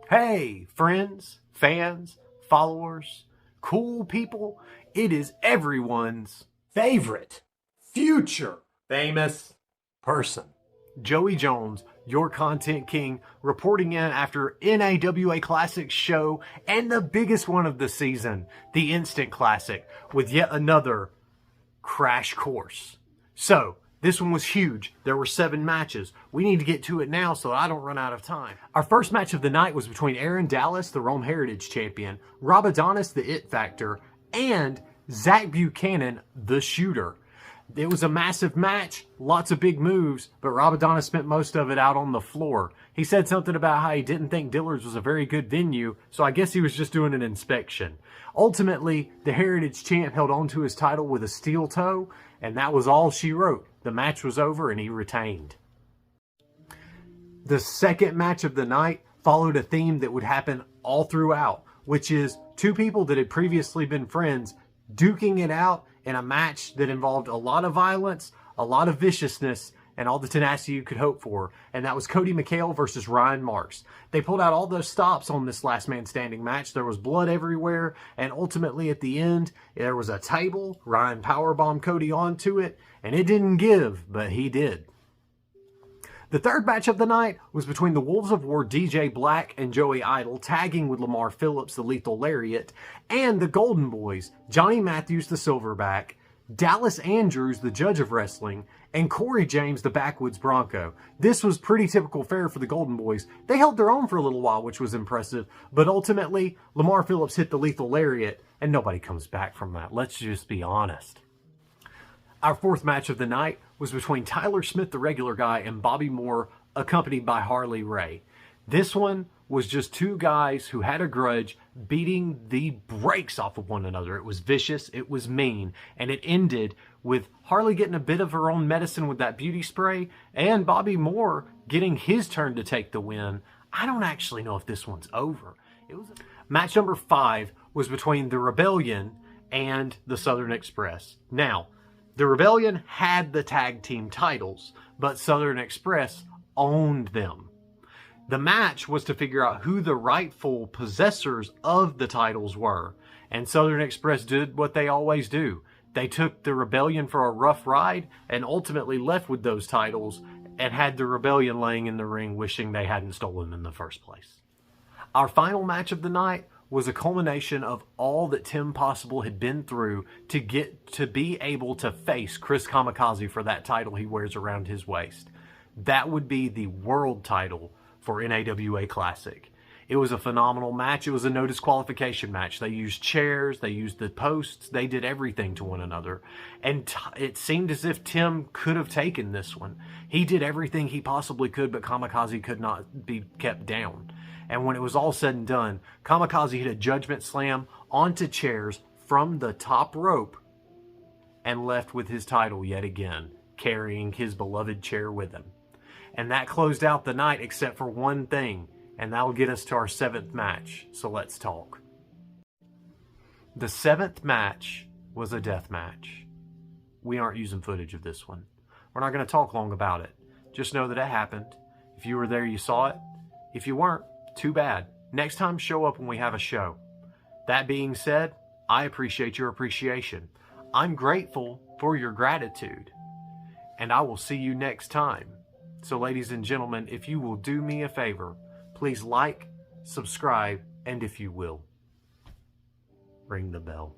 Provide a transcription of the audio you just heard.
Hey, friends, fans, followers, cool people, it is everyone's favorite, future, famous person. Joey Jones, your content king, reporting in after NAWA Classic show and the biggest one of the season, the Instant Classic, with yet another Krash Korse. So, this one was huge. There were 7 matches. We need to get to it now so I don't run out of time. Our first match of the night was between Aaron Dallas, the Rome Heritage Champion, Rob Adonis, the It Factor, and Zach Buchanan, the Shooter. It was a massive match, lots of big moves, but Rob Adonis spent most of it out on the floor. He said something about how he didn't think Dillard's was a very good venue, so I guess he was just doing an inspection. Ultimately, the Heritage Champ held on to his title with a steel toe, and that was all she wrote. The match was over and he retained. The second match of the night followed a theme that would happen all throughout, which is 2 people that had previously been friends duking it out in a match that involved a lot of violence, a lot of viciousness, and all the tenacity you could hope for. And that was Cody McHale versus Ryan Marks. They pulled out all those stops on this last man standing match. There was blood everywhere. And ultimately at the end, there was a table. Ryan powerbombed Cody onto it. And it didn't give, but he did. The third match of the night was between the Wolves of War DJ Black and Joey Idol, tagging with Lamar Phillips, the Lethal Lariat, and the Golden Boys, Johnny Matthews, the Silverback, Dallas Andrews, the Judge of Wrestling, and Corey James, the Backwoods Bronco. This was pretty typical fare for the Golden Boys. They held their own for a little while, which was impressive, but ultimately, Lamar Phillips hit the Lethal Lariat, and nobody comes back from that. Let's just be honest. Our fourth match of the night was between Tyler Smith, the regular guy, and Bobby Moore, accompanied by Harley Ray. This one was just 2 guys who had a grudge beating the brakes off of one another. It was vicious, it was mean, and it ended with Harley getting a bit of her own medicine with that beauty spray and Bobby Moore getting his turn to take the win. I don't actually know if this one's over. Match number 5 was between the Rebellion and the Southern Express. Now, the Rebellion had the tag team titles, but Southern Express owned them. The match was to figure out who the rightful possessors of the titles were, and Southern Express did what they always do. They took the Rebellion for a rough ride and ultimately left with those titles and had the Rebellion laying in the ring wishing they hadn't stolen them in the first place. Our final match of the night was a culmination of all that Tim Possible had been through to get to be able to face Chris Kamikaze for that title he wears around his waist. That would be the world title for NAWA Classic. It was a phenomenal match. It was a no disqualification match. They used chairs, they used the posts, they did everything to one another. And it seemed as if Tim could have taken this one. He did everything he possibly could, but Kamikaze could not be kept down. And when it was all said and done, Kamikaze hit a judgment slam onto chairs from the top rope and left with his title yet again, carrying his beloved chair with him. And that closed out the night except for one thing, and that'll get us to our 7th match. So let's talk. The 7th match was a death match. We aren't using footage of this one. We're not going to talk long about it. Just know that it happened. If you were there, you saw it. If you weren't, too bad. Next time, show up when we have a show. That being said, I appreciate your appreciation. I'm grateful for your gratitude. And I will see you next time. So ladies and gentlemen, if you will do me a favor, please like, subscribe, and if you will, ring the bell.